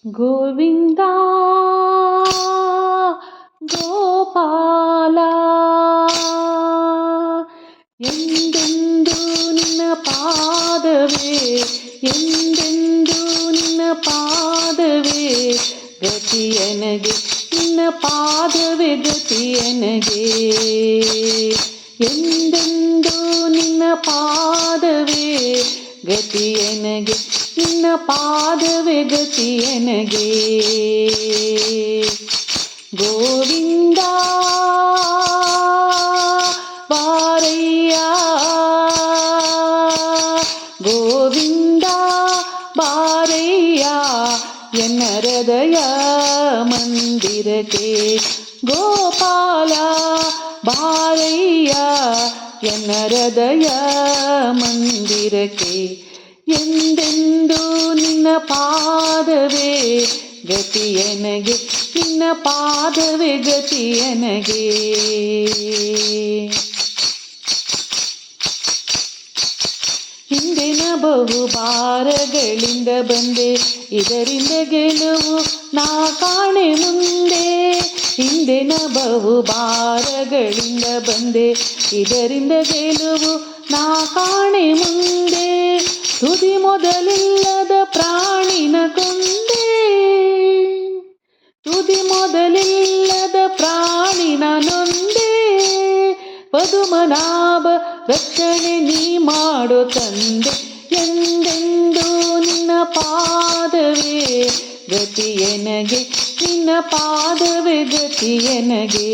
ಗೋವಿಂದ ಗೋಪಾಲ ಎಂದೆಂದು ನಿನ್ನ ಪಾದವೇ, ಎಂದೆಂದು ನಿನ್ನ ಪಾದವೇ ಗತಿಯನಗೆ, ನಿನ್ನ ಪಾದವೇ ಗತಿಯನಗೆ. ಎಂದೆಂದು ನಿನ್ನ ಪಾದವೇ ಗತಿಯನಗೆ, ನಿನ್ನ ಪಾದವೇ ಗತಿಯನಗೆ. ಗೋವಿಂದ ಬಾರಯ್ಯ, ಗೋವಿಂದ ಬಾರಯ್ಯ ಎನ್ನ ಹೃದಯ ಮಂದಿರಕ್ಕೆ. ಗೋಪಾಲ ಬಾರಯ್ಯ ಎನ್ನ ಹೃದಯ ಮಂದಿರಕ್ಕೆ. ಎಂದೆಂದು ನಿನ್ನ ಪಾದವೇ ಗತಿಯನಗೆ, ನಿನ್ನ ಪಾದವೇ ಗತಿಯನಗೆ. ಹಿಂದಿನ ಬಹುಭಾರಗಳಿಂದ ಬಂದೆ, ಇದರಿಂದ ಗೆಲುವು ನಾ ಕಾಣೆ ಮುಂದೆ. ಹಿಂದಿನ ಬಹುಭಾರಗಳಿಂದ ಬಂದೆ, ಇದರಿಂದ ಗೆಲುವು ನಾ ಕಾಣೆ ಮುಂದೆ. ತುದಿ ಮೊದಲಿಲ್ಲದ ಪ್ರಾಣಿನ ಕೊಂದೆ, ತುದಿ ಮೊದಲಿಲ್ಲದ ಪ್ರಾಣಿನ ನೊಂದೆ. ಪದುಮನಾಭ ರಕ್ಷಣೆ ನೀ ಮಾಡು ತಂದೆ. ಎಂದೆಂದು ನಿನ್ನ ಪಾದವೇ ಗತಿಯನಗೆ, ನಿನ್ನ ಪಾದವೇ ಗತಿಯನಗೆ.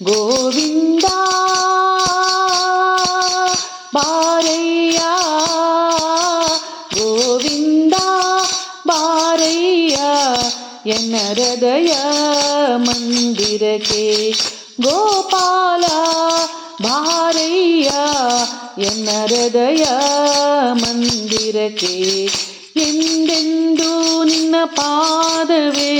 ಗೋವಿಂದ ಬಾರಯ್ಯ, ಗೋವಿಂದ ಬಾರಯ್ಯ ಎನ್ನ ಹೃದಯ ಮಂದಿರಕ್ಕೆ. ಗೋಪಾಲ ಬಾರಯ್ಯ ಎನ್ನ ಹೃದಯ ಮಂದಿರಕ್ಕೆ. ಎಂದೆಂದು ನಿನ್ನ ಪಾದವೇ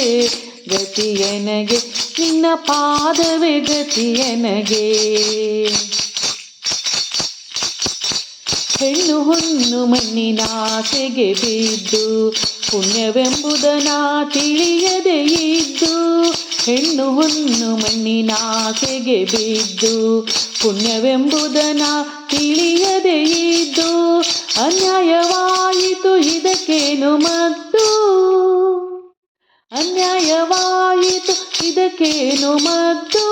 ಗತಿಯನಗೆ, ನಿನ್ನ ಪಾದವೇ ಗತಿಯನಗೆ. ಹೆಣ್ಣು ಹೊನ್ನು ಮಣ್ಣಿನಾಸೆಗೆ ಬಿದ್ದು ಪುಣ್ಯವೆಂಬುದನ ತಿಳಿಯದೆ ಇದ್ದು. ಹೆಣ್ಣು ಹೊನ್ನು ಮಣ್ಣಿನಾಸೆಗೆ ಬಿದ್ದು ಪುಣ್ಯವೆಂಬುದನ ತಿಳಿಯದೆ ಇದ್ದು. ಅನ್ಯಾಯವಾಯಿತು ಇದಕ್ಕೇನು ಮದ್ದು, ಅನ್ಯಾಯವಾಯಿತು ಇದಕ್ಕೇನು ಮದ್ದು.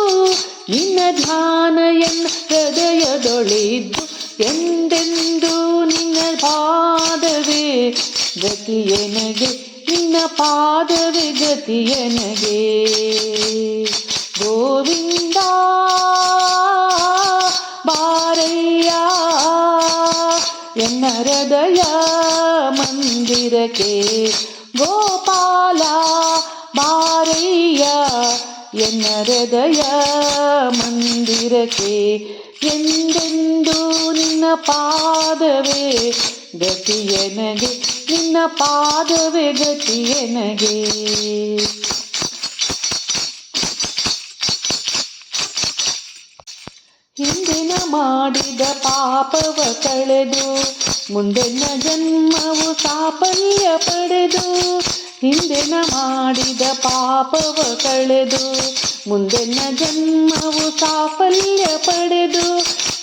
ನಿನ್ನ ಧ್ಯಾನ ಎನ್ನ ಹೃದಯದೊಳಿದ್ದು. ಎಂದೆಂದು ನಿನ್ನ ಪಾದವೇ ಗತಿಯನಗೆ, ನಿನ್ನ ಪಾದವೇ ಗತಿಯನಗೆ. ಗೋವಿಂದ ಬಾರಯ್ಯ ಎನ್ನ ಹೃದಯ ಮಂದಿರಕ್ಕೆ. ಗೋಪಾಲ ಬಾರಯ್ಯ ಎನ್ನ ಹೃದಯ ಮಂದಿರಕ್ಕೆ. ಎಂದೆಂದು ನಿನ್ನ ಪಾದವೇ ಗತಿಯನಗೆ, ನಿನ್ನ ಪಾದವೇ ಗತಿಯನಗೆ. ಹಿಂದಿನ ಮಾಡಿದ ಪಾಪವ ಕಳೆದು ಮುಂದಿನ ಜನ್ಮವು ಸಾಫಲ್ಯ ಪಡೆದು. ಹಿಂದಿನ ಮಾಡಿದ ಪಾಪವ ಕಳೆದು ಮುಂದಿನ ಜನ್ಮವು ಸಾಫಲ್ಯ ಪಡೆದು.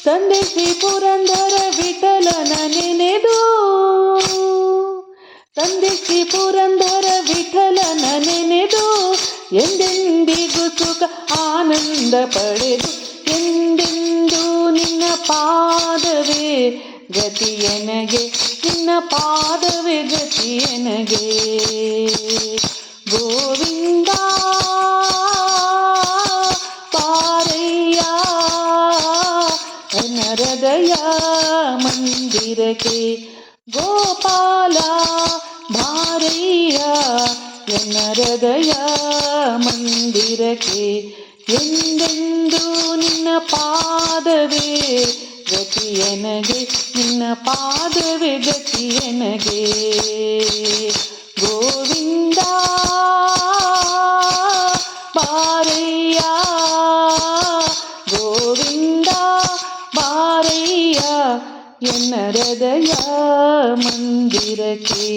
ತಂದೆ ಶ್ರೀ ಪುರಂದರ ವಿಠಲನ ನೆನೆದು, ತಂದೆ ಶ್ರೀ ಪುರಂದರ ವಿಠಲನ ನೆನೆದು. ಎಂದೆಂದಿಗೂ ಸುಖ ಆನಂದ ಪಡೆದು. ಎಂದೆಂದು ನಿನ್ನ ಪಾದವೇ ಗತಿಯನಗೆ, ನಿನ್ನ ಪಾದವೇ ಗತಿಯನಗೆ. ಗೋವಿಂದ ಬಾರಯ್ಯ ಎನ್ನ ಹೃದಯ ಮಂದಿರಕ್ಕೆ. ಗೋಪಾಲ ಬಾರಯ್ಯ ಎನ್ನ ಹೃದಯ ಮಂದಿರಕ್ಕೆ. ಎಂದೆಂದು ನಿನ್ನ ಪಾದವೇ ಗತಿಯನಗೆ, ನಿನ್ನ ಪಾದವೇ ಗತಿಯನಗೆ. ಗೋವಿಂದ ಬಾರಯ್ಯ, ಗೋವಿಂದ ಬಾರಯ್ಯ ಎನ್ನ ಹೃದಯ ಮಂದಿರಕ್ಕೆ.